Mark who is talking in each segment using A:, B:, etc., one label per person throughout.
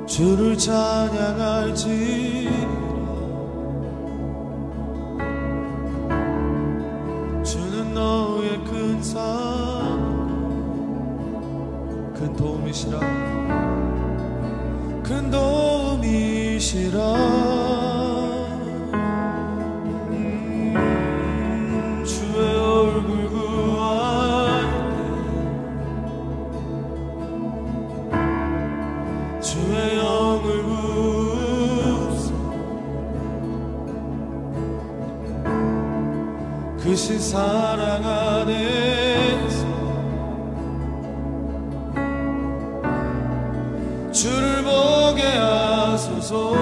A: 주를 찬양할지라. 주는 너의 큰 사랑, 큰 도움이시라, 큰 도움이시라. 주의 얼굴 구할 때 주의 영을 부으소. 크신 사랑 안에서 주를 보게 하소서.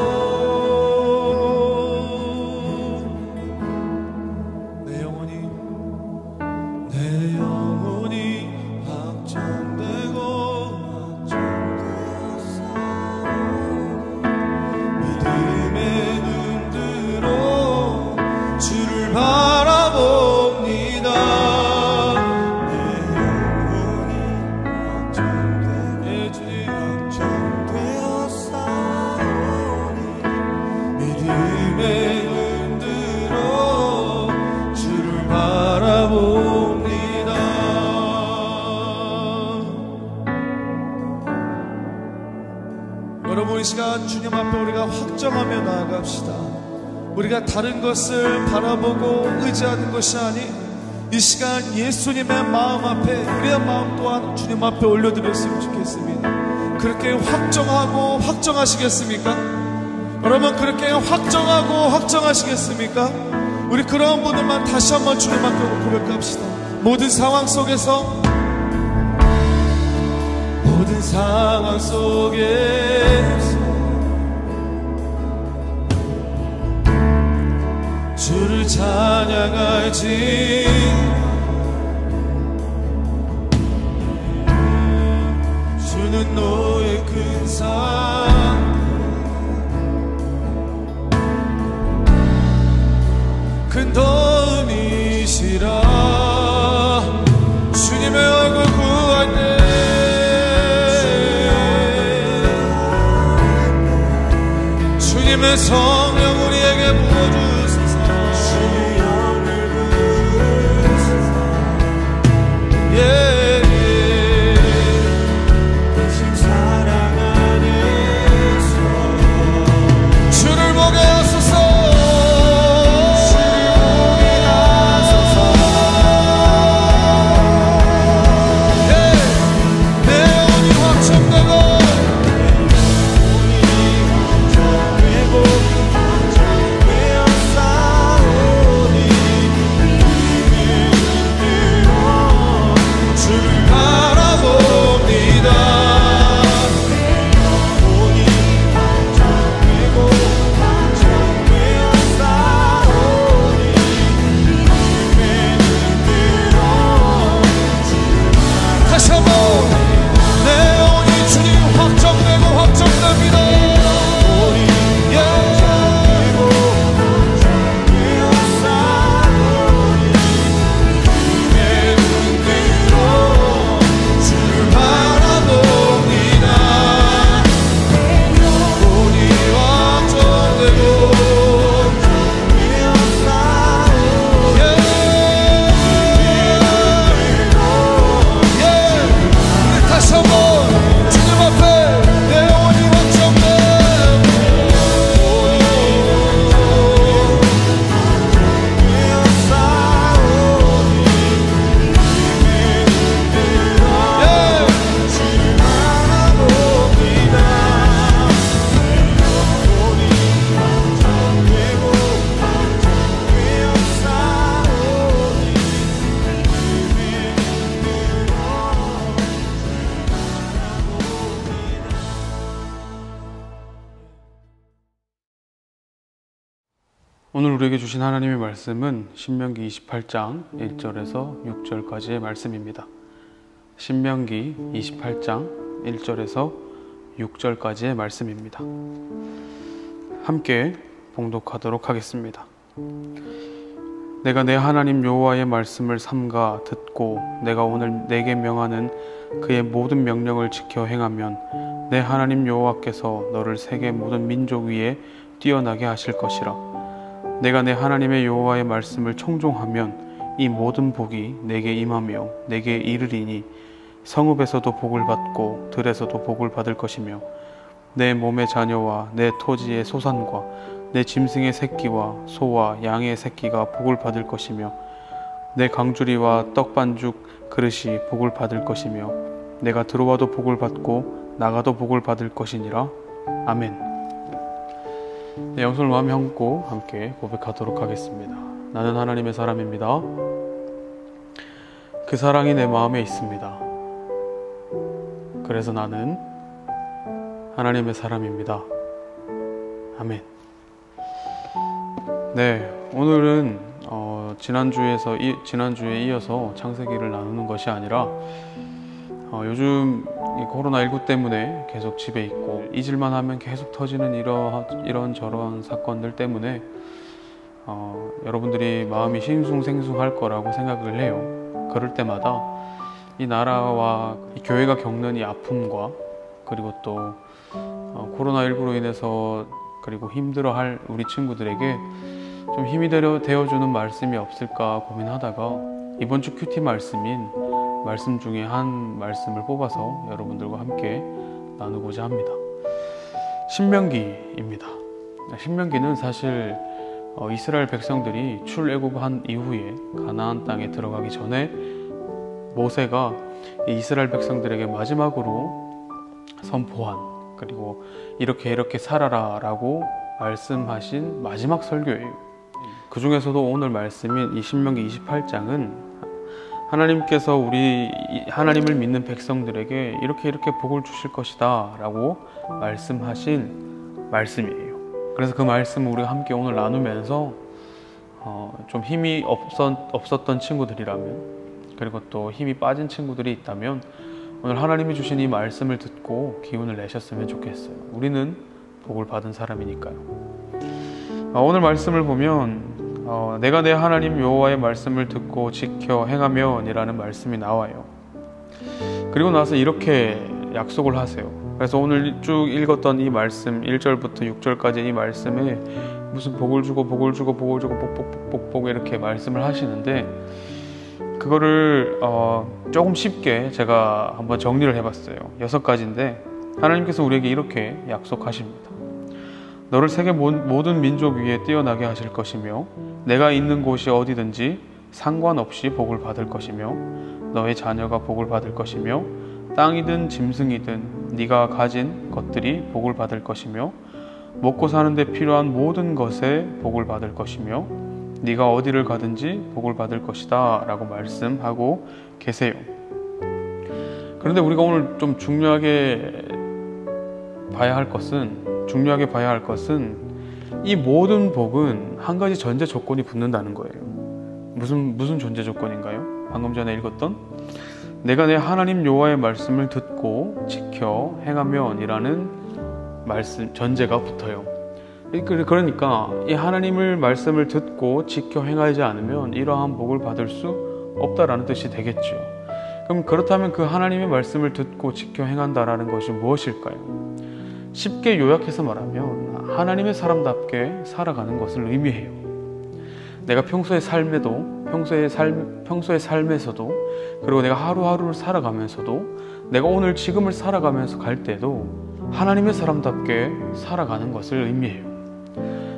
A: 내 영혼이 확정되고 믿음의 눈으로 주를 바라봅니다. 내 영혼이 확정되었사오니 믿음의 눈으로 주를 바라봅니다. 여러분, 이 시간 주님 앞에 우리가 확정하며 나아갑시다. 우리가 다른 것을 바라보고 의지하는 것이 아닌 이 시간 예수님의 마음 앞에 우리의 마음 또한 주님 앞에 올려드렸으면 좋겠습니다. 그렇게 확정하고 확정하시겠습니까? 여러분, 그렇게 확정하고 확정하시겠습니까? 우리 그런 분들만 다시 한번 주님 앞에 고백합시다. 모든 상황 속에서 주를 찬양할지. 주는 너의 큰 사랑, 큰 도움이시라. 주님의 얼굴 구할 때 주님의 성령 우리에게 부어주소서. 사랑 안에서 주를 보게 하소서.
B: 오늘 우리에게 주신 하나님의 말씀은 신명기 28장 1절에서 6절까지의 말씀입니다. 신명기 28장 1절에서 6절까지의 말씀입니다. 함께 봉독하도록 하겠습니다. 내가 내 하나님 여호와의 말씀을 삼가 듣고 내가 오늘 내게 명하는 그의 모든 명령을 지켜 행하면 내 하나님 여호와께서 너를 세계 모든 민족 위에 뛰어나게 하실 것이라. 내가 내 하나님의 여호와의 말씀을 청종하면 이 모든 복이 내게 임하며 내게 이르리니 성읍에서도 복을 받고 들에서도 복을 받을 것이며 내 몸의 자녀와 내 토지의 소산과 내 짐승의 새끼와 소와 양의 새끼가 복을 받을 것이며 내 강주리와 떡반죽 그릇이 복을 받을 것이며 내가 들어와도 복을 받고 나가도 복을 받을 것이니라. 아멘. 네, 영성을 마음에 함고 함께 고백하도록 하겠습니다. 나는 하나님의 사람입니다. 그 사랑이 내 마음에 있습니다. 그래서 나는 하나님의 사람입니다. 아멘. 네, 오늘은 지난주에 이어서 창세기를 나누는 것이 아니라 요즘 이 코로나19 때문에 계속 집에 있고 잊을만 하면 계속 터지는 이런저런 사건들 때문에 여러분들이 마음이 싱숭생숭할 거라고 생각을 해요. 그럴 때마다 이 나라와 이 교회가 겪는 이 아픔과 그리고 또 코로나19로 인해서 그리고 힘들어할 우리 친구들에게 좀 힘이 되어주는 말씀이 없을까 고민하다가 이번 주 큐티 말씀인 말씀 중에 한 말씀을 뽑아서 여러분들과 함께 나누고자 합니다. 신명기입니다. 신명기는 사실 이스라엘 백성들이 출애굽한 이후에 가나안 땅에 들어가기 전에 모세가 이스라엘 백성들에게 마지막으로 선포한 그리고 이렇게 살아라 라고 말씀하신 마지막 설교예요. 그 중에서도 오늘 말씀인 이 신명기 28장은 하나님께서 우리 하나님을 믿는 백성들에게 이렇게 복을 주실 것이다 라고 말씀하신 말씀이에요. 그래서 그 말씀을 우리가 함께 오늘 나누면서 좀 힘이 없었던 친구들이라면 그리고 또 힘이 빠진 친구들이 있다면 오늘 하나님이 주신 이 말씀을 듣고 기운을 내셨으면 좋겠어요. 우리는 복을 받은 사람이니까요. 오늘 말씀을 보면 내가 내 하나님 여호와의 말씀을 듣고 지켜 행하면 이라는 말씀이 나와요. 그리고 나서 이렇게 약속을 하세요. 그래서 오늘 쭉 읽었던 이 말씀 1절부터 6절까지 이 말씀에 무슨 복을 주고 복 이렇게 말씀을 하시는데 그거를 조금 쉽게 제가 한번 정리를 해봤어요. 6가지인데 하나님께서 우리에게 이렇게 약속하십니다. 너를 세계 모든 민족 위에 뛰어나게 하실 것이며 내가 있는 곳이 어디든지 상관없이 복을 받을 것이며 너의 자녀가 복을 받을 것이며 땅이든 짐승이든 네가 가진 것들이 복을 받을 것이며 먹고 사는 데 필요한 모든 것에 복을 받을 것이며 네가 어디를 가든지 복을 받을 것이다 라고 말씀하고 계세요. 그런데 우리가 오늘 좀 중요하게 봐야 할 것은 이 모든 복은 한 가지 전제 조건이 붙는다는 거예요. 무슨 전제 조건인가요? 방금 전에 읽었던 내가 내 하나님 여호와의 말씀을 듣고 지켜 행하면 이라는 말씀 전제가 붙어요. 그러니까 이 하나님의 말씀을 듣고 지켜 행하지 않으면 이러한 복을 받을 수 없다라는 뜻이 되겠죠. 그럼 그렇다면 그 하나님의 말씀을 듣고 지켜 행한다라는 것이 무엇일까요? 쉽게 요약해서 말하면 하나님의 사람답게 살아가는 것을 의미해요. 내가 평소의 삶에서도 그리고 내가 하루하루를 살아가면서도 내가 오늘 지금을 살아가면서 갈 때도 하나님의 사람답게 살아가는 것을 의미해요.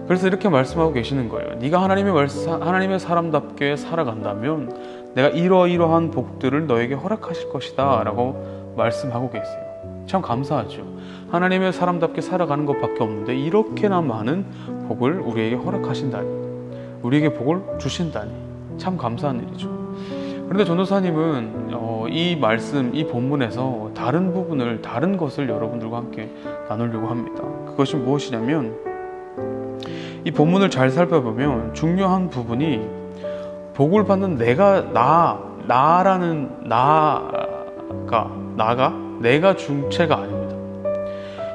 B: 그래서 이렇게 말씀하고 계시는 거예요. 네가 하나님의 사람답게 살아간다면 내가 이러이러한 복들을 너에게 허락하실 것이다 라고 말씀하고 계세요. 참 감사하죠. 하나님의 사람답게 살아가는 것밖에 없는데 이렇게나 많은 복을 우리에게 허락하신다니, 우리에게 복을 주신다니 참 감사한 일이죠. 그런데 전도사님은 이 말씀, 이 본문에서 다른 것을 여러분들과 함께 나누려고 합니다. 그것이 무엇이냐면 이 본문을 잘 살펴보면 중요한 부분이 복을 받는 내가 주체가 아닙니다.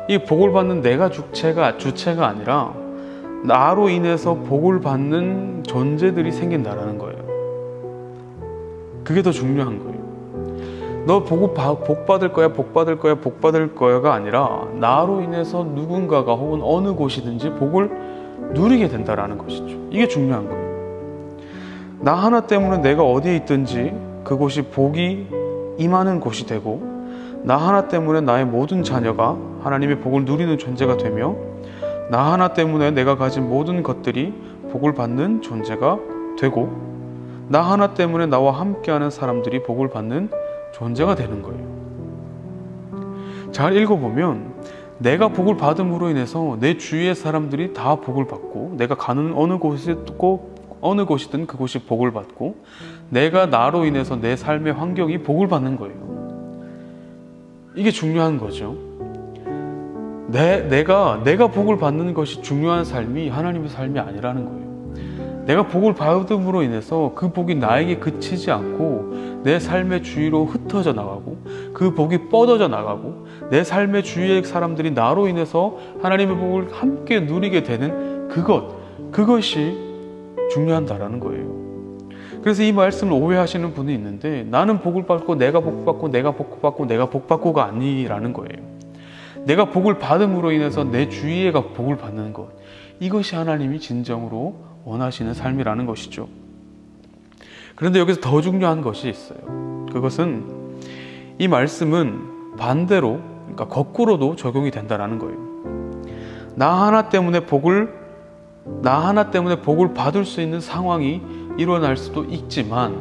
B: 이 복을 받는 내가 주체가 아니라 나로 인해서 복을 받는 존재들이 생긴다라는 거예요. 그게 더 중요한 거예요. 너 복 받을 거야가 아니라 나로 인해서 누군가가 혹은 어느 곳이든지 복을 누리게 된다라는 것이죠. 이게 중요한 거예요. 나 하나 때문에 내가 어디에 있든지 그곳이 복이 임하는 곳이 되고, 나 하나 때문에 나의 모든 자녀가 하나님의 복을 누리는 존재가 되며, 나 하나 때문에 내가 가진 모든 것들이 복을 받는 존재가 되고, 나 하나 때문에 나와 함께하는 사람들이 복을 받는 존재가 되는 거예요. 잘 읽어보면 내가 복을 받음으로 인해서 내 주위의 사람들이 다 복을 받고, 내가 가는 어느 곳이든 그곳이 복을 받고, 내가 나로 인해서 내 삶의 환경이 복을 받는 거예요. 이게 중요한 거죠. 내가 복을 받는 것이 중요한 삶이 하나님의 삶이 아니라는 거예요. 내가 복을 받음으로 인해서 그 복이 나에게 그치지 않고 내 삶의 주위로 흩어져 나가고, 그 복이 뻗어져 나가고, 내 삶의 주위의 사람들이 나로 인해서 하나님의 복을 함께 누리게 되는 그것이 중요하다라는 거예요. 그래서 이 말씀을 오해하시는 분이 있는데, 나는 복을 받고 내가 복받고가 아니라는 거예요. 내가 복을 받음으로 인해서 내 주위가 복을 받는 것, 이것이 하나님이 진정으로 원하시는 삶이라는 것이죠. 그런데 여기서 더 중요한 것이 있어요. 그것은 이 말씀은 반대로, 그러니까 거꾸로도 적용이 된다는 거예요. 나 하나 때문에 복을 받을 수 있는 상황이 일어날 수도 있지만,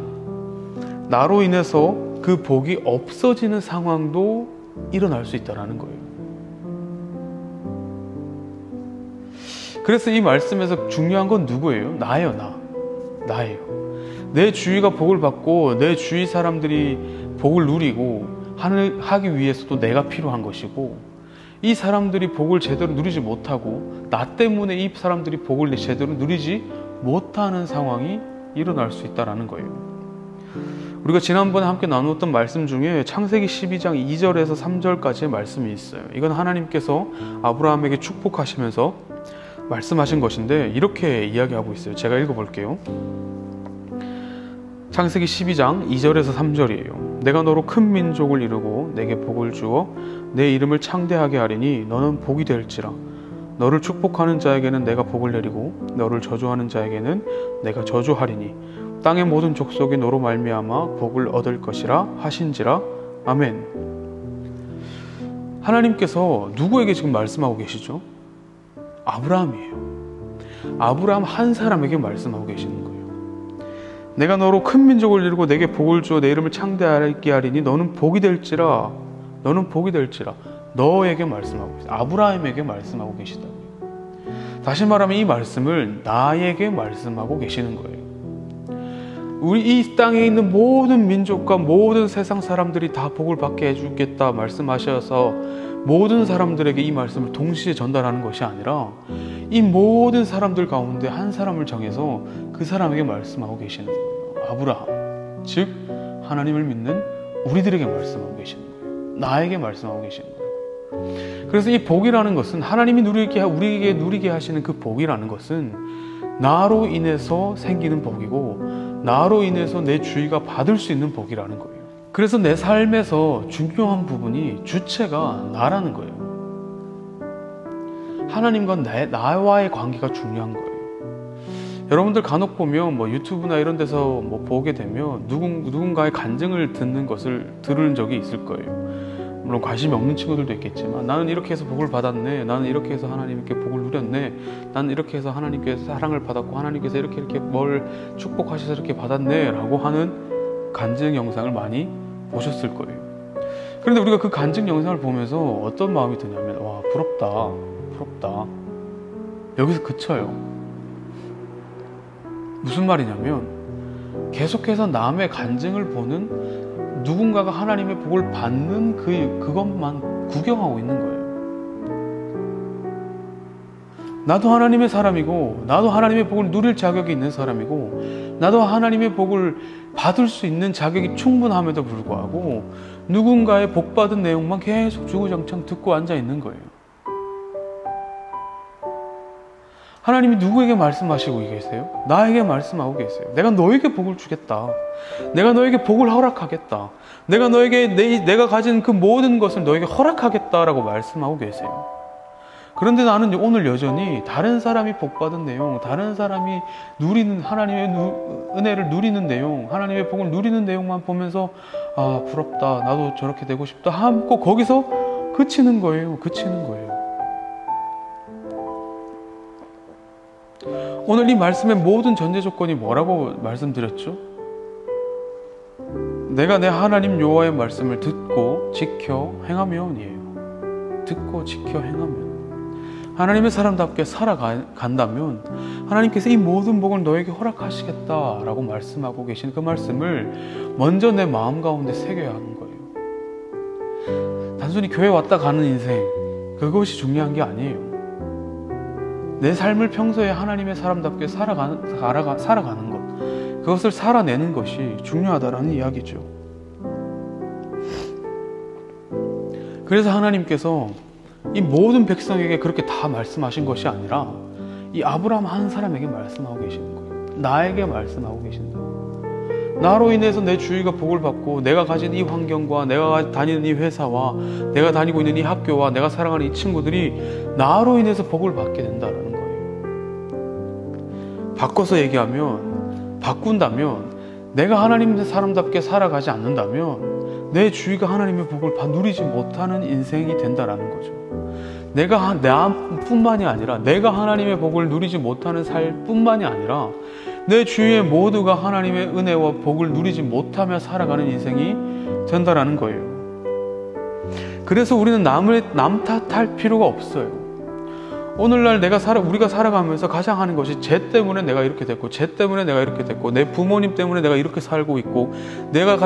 B: 나로 인해서 그 복이 없어지는 상황도 일어날 수 있다는 거예요. 그래서 이 말씀에서 중요한 건 누구예요? 나예요. 내 주위가 복을 받고 내 주위 사람들이 복을 누리고 하기 위해서도 내가 필요한 것이고, 이 사람들이 복을 제대로 누리지 못하고 나 때문에 이 사람들이 복을 제대로 누리지 못하는 상황이 일어날 수 있다는 거예요. 우리가 지난번에 함께 나누었던 말씀 중에 창세기 12장 2절에서 3절까지의 말씀이 있어요. 이건 하나님께서 아브라함에게 축복하시면서 말씀하신 것인데, 이렇게 이야기하고 있어요. 제가 읽어볼게요. 창세기 12장 2절에서 3절이에요. 내가 너로 큰 민족을 이루고 내게 복을 주어 내 이름을 창대하게 하리니 너는 복이 될지라. 너를 축복하는 자에게는 내가 복을 내리고 너를 저주하는 자에게는 내가 저주하리니 땅의 모든 족속이 너로 말미암아 복을 얻을 것이라 하신지라. 아멘. 하나님께서 누구에게 지금 말씀하고 계시죠? 아브라함이에요. 아브라함 한 사람에게 말씀하고 계시는 거예요. 내가 너로 큰 민족을 이루고 내게 복을 주어 내 이름을 창대하게 하리니 너는 복이 될지라. 너에게 말씀하고 계시다. 아브라함에게 말씀하고 계시다고요. 다시 말하면 이 말씀을 나에게 말씀하고 계시는 거예요. 우리 이 땅에 있는 모든 민족과 모든 세상 사람들이 다 복을 받게 해주겠다 말씀하셔서 모든 사람들에게 이 말씀을 동시에 전달하는 것이 아니라, 이 모든 사람들 가운데 한 사람을 정해서 그 사람에게 말씀하고 계시는 거예요. 아브라함, 즉 하나님을 믿는 우리들에게 말씀하고 계시는 거예요. 나에게 말씀하고 계시는 거예요. 그래서 이 복이라는 것은, 하나님이 우리에게 누리게 하시는 그 복이라는 것은 나로 인해서 생기는 복이고, 나로 인해서 내 주위가 받을 수 있는 복이라는 거예요. 그래서 내 삶에서 중요한 부분이 주체가 나라는 거예요. 하나님과 나와의 관계가 중요한 거예요. 여러분들 간혹 보면 유튜브나 이런 데서 보게 되면 누군가의 간증을 듣는 것을 들은 적이 있을 거예요. 물론 관심이 없는 친구들도 있겠지만, 나는 이렇게 해서 복을 받았네, 나는 이렇게 해서 하나님께 복을 누렸네, 나는 이렇게 해서 하나님께서 사랑을 받았고 하나님께서 이렇게 뭘 축복하셔서 이렇게 받았네 라고 하는 간증 영상을 많이 보셨을 거예요. 그런데 우리가 그 간증 영상을 보면서 어떤 마음이 드냐면, 와, 부럽다. 여기서 그쳐요. 무슨 말이냐면, 계속해서 남의 간증을 보는, 누군가가 하나님의 복을 받는 그것만 구경하고 있는 거예요. 나도 하나님의 사람이고, 나도 하나님의 복을 누릴 자격이 있는 사람이고, 나도 하나님의 복을 받을 수 있는 자격이 충분함에도 불구하고 누군가의 복받은 내용만 계속 주구장창 듣고 앉아 있는 거예요. 하나님이 누구에게 말씀하시고 계세요? 나에게 말씀하고 계세요. 내가 너에게 복을 주겠다. 내가 너에게 복을 허락하겠다. 내가 너에게 내가 가진 그 모든 것을 너에게 허락하겠다라고 말씀하고 계세요. 그런데 나는 오늘 여전히 다른 사람이 복받은 내용, 다른 사람이 누리는 하나님의 은혜를 누리는 내용, 하나님의 복을 누리는 내용만 보면서 아, 부럽다. 나도 저렇게 되고 싶다. 하고 거기서 그치는 거예요. 그치는 거예요. 오늘 이 말씀의 모든 전제 조건이 뭐라고 말씀드렸죠? 내가 내 하나님 여호와의 말씀을 듣고 지켜 행하면이에요. 듣고 지켜 행하면. 하나님의 사람답게 살아간다면 하나님께서 이 모든 복을 너에게 허락하시겠다라고 말씀하고 계신 그 말씀을 먼저 내 마음 가운데 새겨야 하는 거예요. 단순히 교회 왔다 가는 인생, 그것이 중요한 게 아니에요. 내 삶을 평소에 하나님의 사람답게 살아가는 것, 그것을 살아내는 것이 중요하다라는 이야기죠. 그래서 하나님께서 이 모든 백성에게 그렇게 다 말씀하신 것이 아니라 이 아브라함 한 사람에게 말씀하고 계시는 거예요. 나에게 말씀하고 계신다. 나로 인해서 내 주위가 복을 받고 내가 가진 이 환경과 내가 다니는 이 회사와 내가 다니고 있는 이 학교와 내가 사랑하는 이 친구들이 나로 인해서 복을 받게 된다는 거예요. 바꿔서 얘기하면, 바꾼다면 내가 하나님의 사람답게 살아가지 않는다면 내 주위가 하나님의 복을 누리지 못하는 인생이 된다는 거죠. 내가 나뿐만이 아니라 내가 하나님의 복을 누리지 못하는 삶뿐만이 아니라 내 주위의 모두가 하나님의 은혜와 복을 누리지 못하며 살아가는 인생이 된다는 거예요. 그래서 우리는 남 탓할 필요가 없어요. 오늘날 우리가 살아가면서 가장 하는 것이 쟤 때문에 내가 이렇게 됐고, 쟤 때문에 내가 이렇게 됐고, 내 부모님 때문에 내가 이렇게 살고 있고, 내가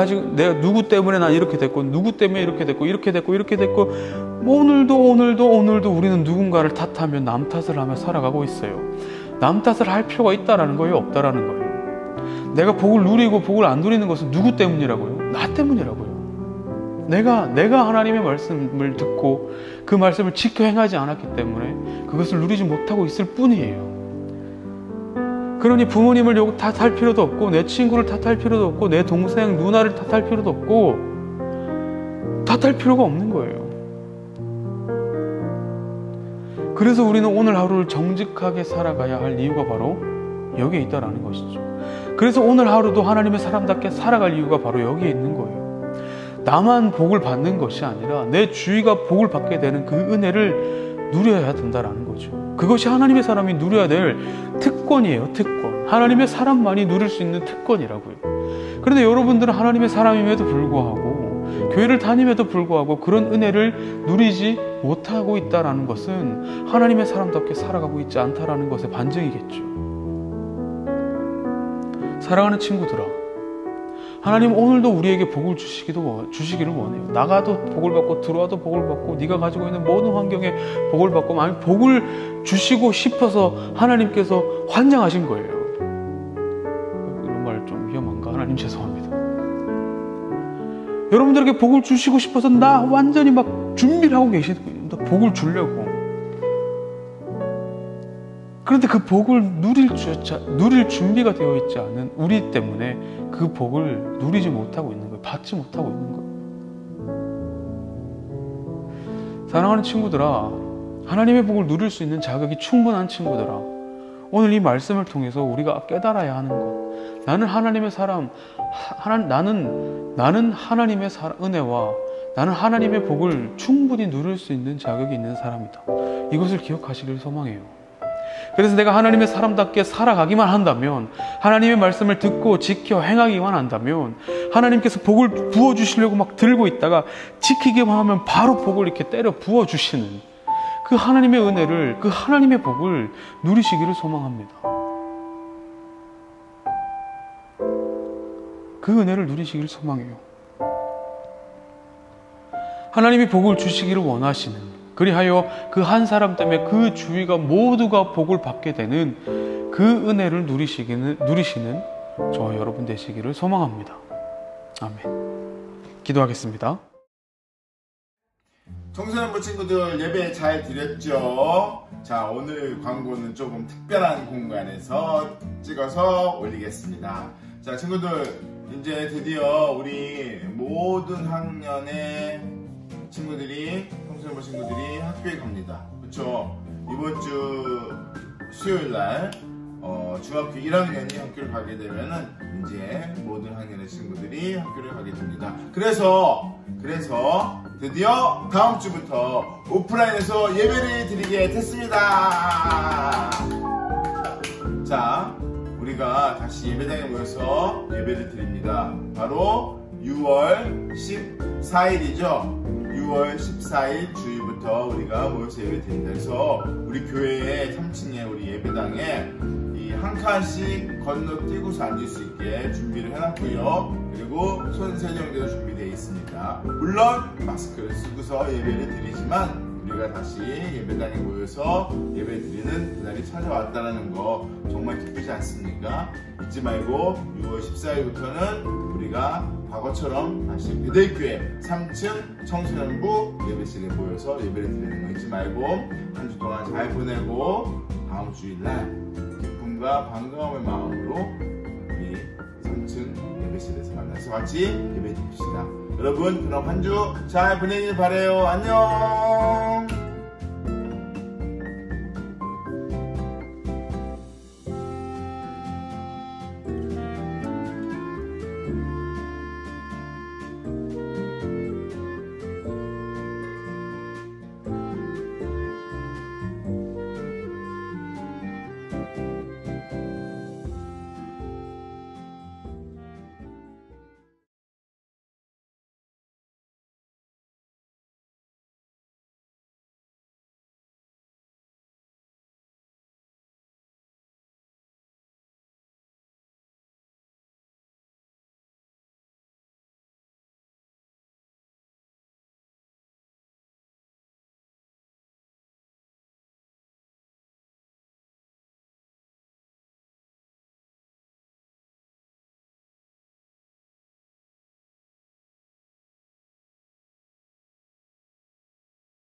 B: 누구 때문에 난 이렇게 됐고, 누구 때문에 이렇게 됐고, 이렇게 됐고, 이렇게 됐고, 오늘도 우리는 누군가를 탓하며 남 탓을 하며 살아가고 있어요. 남 탓을 할 필요가 있다라는 거예요, 없다라는 거예요. 내가 복을 누리고 복을 안 누리는 것은 누구 때문이라고요? 나 때문이라고요. 내가 하나님의 말씀을 듣고 그 말씀을 지켜 행하지 않았기 때문에 그것을 누리지 못하고 있을 뿐이에요. 그러니 부모님을 탓할 필요도 없고, 내 친구를 탓할 필요도 없고, 내 동생, 누나를 탓할 필요도 없고, 탓할 필요가 없는 거예요. 그래서 우리는 오늘 하루를 정직하게 살아가야 할 이유가 바로 여기에 있다라는 것이죠. 그래서 오늘 하루도 하나님의 사람답게 살아갈 이유가 바로 여기에 있는 거예요. 나만 복을 받는 것이 아니라 내 주위가 복을 받게 되는 그 은혜를 누려야 된다라는 거죠. 그것이 하나님의 사람이 누려야 될 특권이에요. 특권. 하나님의 사람만이 누릴 수 있는 특권이라고요. 그런데 여러분들은 하나님의 사람임에도 불구하고, 교회를 다님에도 불구하고 그런 은혜를 누리지 못하고 있다는 것은 하나님의 사람답게 살아가고 있지 않다라는 것의 반증이겠죠. 사랑하는 친구들아, 하나님 오늘도 우리에게 복을 주시기를 원해요. 나가도 복을 받고 들어와도 복을 받고 네가 가지고 있는 모든 환경에 복을 받고, 아니 복을 주시고 싶어서 하나님께서 환장하신 거예요. 이런 말 좀 위험한가? 하나님 죄송합니다. 여러분들에게 복을 주시고 싶어서 나 완전히 막 준비를 하고 계시는 거예요. 복을 주려고. 그런데 그 복을 누릴 준비가 되어 있지 않은 우리 때문에 그 복을 누리지 못하고 있는 거예요. 받지 못하고 있는 거예요. 사랑하는 친구들아, 하나님의 복을 누릴 수 있는 자격이 충분한 친구들아, 오늘 이 말씀을 통해서 우리가 깨달아야 하는 것, 나는 하나님의 사람, 나는 하나님의 은혜와 나는 하나님의 복을 충분히 누릴 수 있는 자격이 있는 사람이다. 이것을 기억하시길 소망해요. 그래서 내가 하나님의 사람답게 살아가기만 한다면, 하나님의 말씀을 듣고 지켜 행하기만 한다면, 하나님께서 복을 부어주시려고 막 들고 있다가 지키기만 하면 바로 복을 이렇게 때려 부어주시는 그 하나님의 은혜를, 그 하나님의 복을 누리시기를 소망합니다. 그 은혜를 누리시기를 소망해요. 하나님이 복을 주시기를 원하시는, 그리하여 그 한 사람 때문에 그 주위가 모두가 복을 받게 되는 그 은혜를 누리시는 저와 여러분 되시기를 소망합니다. 아멘. 기도하겠습니다.
C: 청소년부 친구들 예배 잘 드렸죠? 자, 오늘 광고는 조금 특별한 공간에서 찍어서 올리겠습니다. 자, 친구들 이제 드디어 우리 모든 학년의 친구들이, 청소년부 친구들이 학교에 갑니다. 그렇죠? 이번 주 수요일날 중학교 1학년이 학교를 가게 되면은 이제 모든 학년의 친구들이 학교를 가게 됩니다. 그래서 드디어 다음 주부터 오프라인에서 예배를 드리게 됐습니다. 자, 우리가 다시 예배당에 모여서 예배를 드립니다. 바로 6월 14일이죠. 6월 14일 주일부터 우리가 모여서 예배 드립니다. 그래서 우리 교회의 3층에 우리 예배당에 한 칸씩 건너뛰고서 앉을 수 있게 준비를 해놨고요. 그리고 손 세정제도 준비되어 있습니다. 물론 마스크를 쓰고서 예배를 드리지만 우리가 다시 예배당에 모여서 예배 드리는 그날이 찾아왔다는 거 정말 기쁘지 않습니까? 잊지 말고 6월 14일부터는 우리가 과거처럼 다시 베델교회 3층 청소년부 예배실에 모여서 예배를 드리는 거 잊지 말고 한 주 동안 잘 보내고 다음 주일날 기쁨과 반가움의 마음으로 우리 3층 예배실에서 만나서 같이 예배 드립시다. 여러분, 그럼 한 주 잘 보내길 바라요. 안녕.